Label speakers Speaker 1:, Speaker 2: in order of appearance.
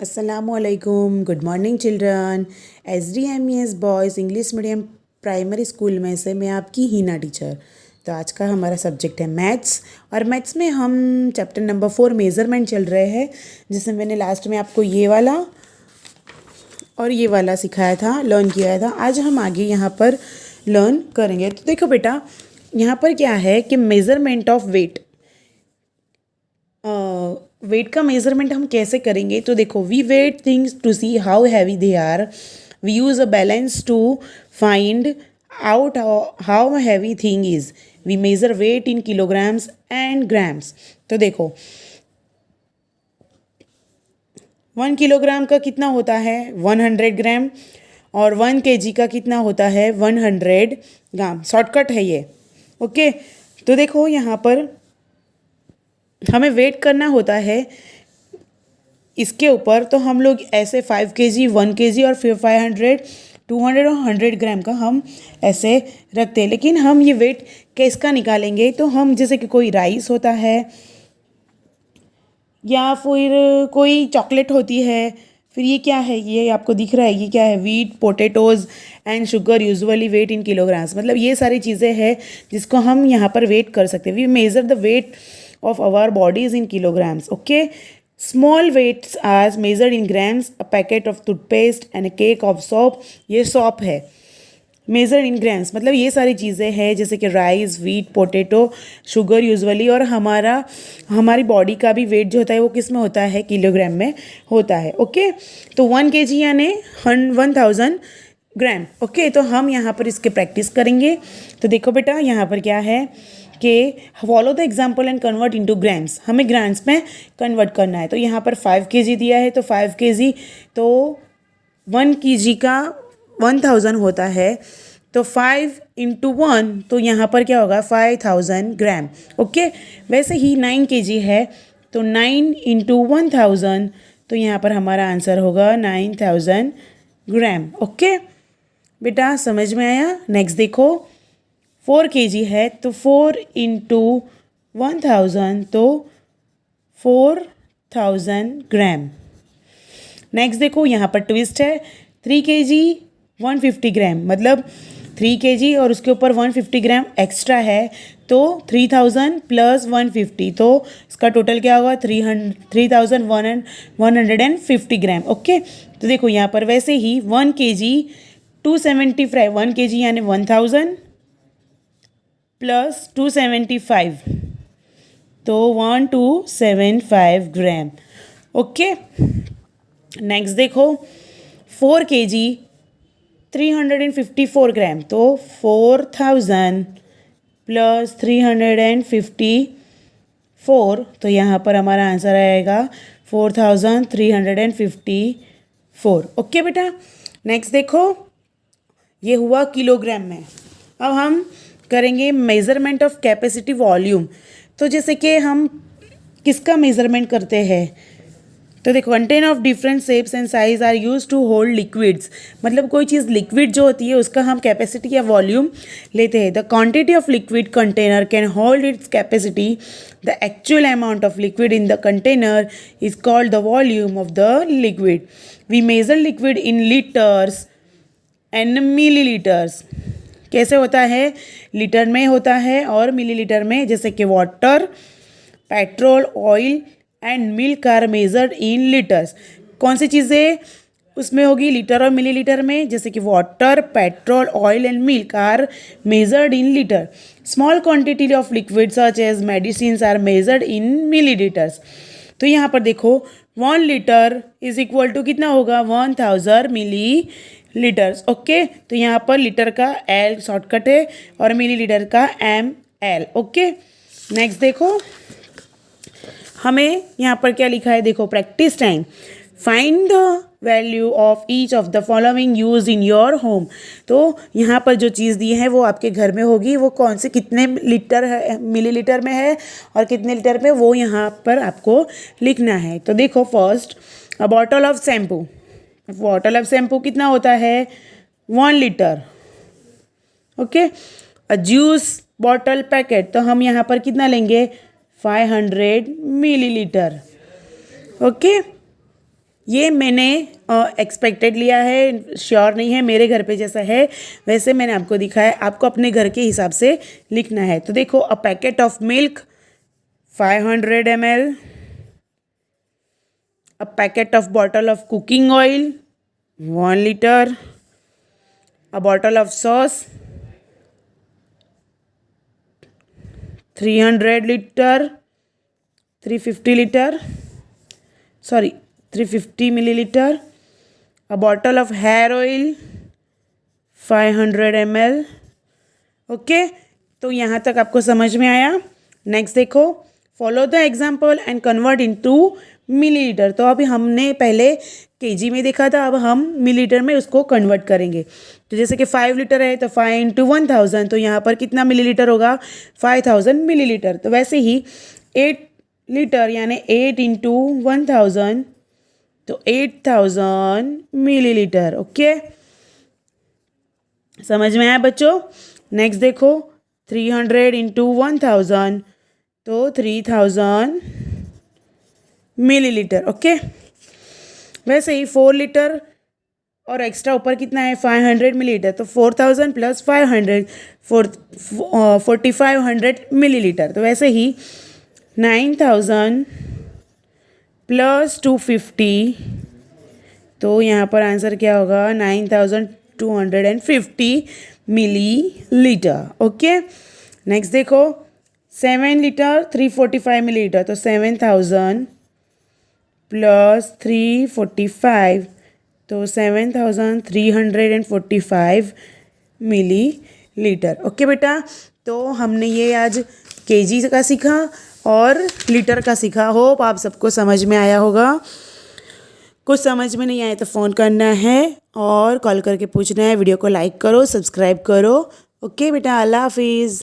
Speaker 1: असलकुम, good morning children. SDMES boys English medium primary school में से मैं आपकी हीना टीचर। तो आज का हमारा सब्जेक्ट है मैथ्स, और मैथ्स में हम चैप्टर नंबर 4 मेज़रमेंट चल रहे हैं, जिसमें मैंने लास्ट में आपको ये वाला और ये वाला सिखाया था, लर्न किया था। आज हम आगे यहाँ पर लर्न करेंगे। तो देखो बेटा, यहाँ पर क्या है कि मेज़रमेंट ऑफ वेट, वेट का मेजरमेंट हम कैसे करेंगे। तो देखो, we weigh things to see how heavy they are, we use a balance to find out how heavy thing is, we measure weight in kilograms and grams. तो देखो, 1 kilogram का कितना होता है 100 ग्राम, और 1 kg का कितना होता है 100 ग्राम। शॉर्टकट है ये, ओके। तो देखो यहाँ पर हमें वेट करना होता है इसके ऊपर, तो हम लोग ऐसे 5 kg 1 kg और फिर 500 200 और 100 ग्राम का हम ऐसे रखते हैं। लेकिन हम ये वेट किसका निकालेंगे, तो हम जैसे कि कोई राइस होता है या फिर कोई चॉकलेट होती है, फिर ये क्या है, ये आपको दिख रहा है, ये क्या है, wheat, potatoes and sugar usually weigh in kilograms. मतलब ये सारी चीज़ें हैं जिसको हम यहाँ पर वेट कर सकते हैं। We measure the weight of our bodies in kilograms, okay. Small weights are measured in grams, a packet of toothpaste and a cake of soap, ये soap है। मेजर इन ग्राम्स मतलब ये सारी चीज़ें हैं जैसे कि rice, wheat, potato, sugar usually, और हमारी बॉडी का भी वेट जो होता है वो किस में होता है, किलोग्राम में होता है, ओके। तो 1 kg यानी 1000 ग्राम, ओके। तो हम यहाँ पर इसके प्रैक्टिस करेंगे। तो देखो बेटा, यहाँ पर क्या है कि follow the example and convert into grams, हमें ग्राम्स में कन्वर्ट करना है। तो यहाँ पर 5 kg दिया है, तो 5 kg, तो 1 kg का 1000 होता है, तो 5 × 1, तो यहाँ पर क्या होगा 5000 ग्राम, ओके। वैसे ही 9 kg है, तो 9 × 1000, तो यहाँ पर हमारा आंसर होगा 9000 ग्राम, ओके बेटा, समझ में आया। नेक्स्ट देखो, 4 kg है, तो 4 × 1000, तो 4000 ग्राम। नेक्स्ट देखो, यहाँ पर ट्विस्ट है, 3 kg 150 ग्राम, मतलब 3 kg और उसके ऊपर 150 ग्राम एक्स्ट्रा है, तो 3000 + 150, तो इसका टोटल क्या होगा 3150 ग्राम, ओके। तो देखो यहाँ पर वैसे ही 1 kg 275, 1 kg यानी 1000 + 275, तो 1275 ग्राम, ओके। नेक्स्ट देखो, 4 kg 354 ग्राम, तो 4000 + 354, तो यहाँ पर हमारा आंसर आएगा 4354, ओके बेटा। नेक्स्ट देखो, ये हुआ किलोग्राम में। अब हम करेंगे मेज़रमेंट ऑफ कैपेसिटी वॉल्यूम। तो जैसे कि हम किसका मेज़रमेंट करते हैं, तो देखो, container of different shapes and size are use to hold liquids, मतलब कोई चीज़ लिक्विड जो होती है उसका हम कैपेसिटी या वॉल्यूम लेते हैं। The quantity of liquid container can hold its capacity, the actual amount of liquid in the container is called the volume of the liquid. We measure liquid in litres and millilitres. कैसे होता है, litre में होता है और millilitre में, जैसे कि water, petrol, oil and milk are measured in litres. कौन सी चीज़ें उसमें होगी, लीटर और मिलीलीटर में, जैसे कि water, petrol, oil and milk are measured in litre. Small quantity of liquid such as medicine are measured in millilitres. तो यहाँ पर देखो, 1 लीटर इज इक्वल टू कितना होगा 1000 मिलीलीटर्स, ओके। तो यहाँ पर लीटर का L शॉर्टकट है और मिलीलीटर का ML, ओके। नेक्स्ट देखो, हमें यहाँ पर क्या लिखा है, देखो, practice time, find the value of each of the following use in your home. तो यहाँ पर जो चीज़ दी है वो आपके घर में होगी, वो कौन से कितने लीटर है, मिलीलीटर में है और कितने लीटर में, वो यहाँ पर आपको लिखना है। तो देखो, first, a bottle of shampoo, bottle of shampoo कितना होता है 1 लीटर, ओके। अ जूस बॉटल पैकेट, तो हम यहाँ पर कितना लेंगे 500 मिलीलीटर, ओके। ये मैंने एक्सपेक्टेड लिया है, श्योर नहीं है, मेरे घर पे जैसा है वैसे मैंने आपको दिखाया, आपको अपने घर के हिसाब से लिखना है। तो देखो, a packet of milk 500 ml, a packet of bottle of cooking oil 1 liter, a bottle of sauce 300 liter 350 liter, sorry 350 milliliter, a bottle of hair oil 500 ml। Okay, तो यहाँ तक आपको समझ में आया। नेक्स्ट देखो, follow the example and convert into millilitre. तो अभी हमने पहले केजी में देखा था, अब हम मिलीलीटर में उसको कन्वर्ट करेंगे। तो जैसे कि 5 लीटर है तो 5 × 1000, तो यहाँ पर कितना मिलीलीटर होगा, 5000 मिलीलीटर। तो वैसे ही 8 लीटर यानी 8 × 1000, तो 8000 मिलीलीटर। ओके, समझ में आया बच्चों। नेक्स्ट देखो, 300 × 1000, तो 3000 मिलीलीटर। ओके, वैसे ही 4 लीटर और एक्स्ट्रा ऊपर कितना है 500 मिलीलीटर, तो 4000 + 500 4500 मिलीलीटर। तो वैसे ही 9000 + 250, तो यहाँ पर आंसर क्या होगा 9250 मिलीलीटर। ओके, नेक्स्ट देखो, 7 लीटर 345 मिलीलीटर, तो 7000 + 345, तो 7345 मिलीलीटर। ओके बेटा, तो हमने ये आज केजी का सीखा और लीटर का सीखा। होप आप सबको समझ में आया होगा। कुछ समझ में नहीं आया तो फ़ोन करना है और कॉल करके पूछना है। वीडियो को लाइक करो, सब्सक्राइब करो। ओके बेटा, अल्लाह हाफिज़।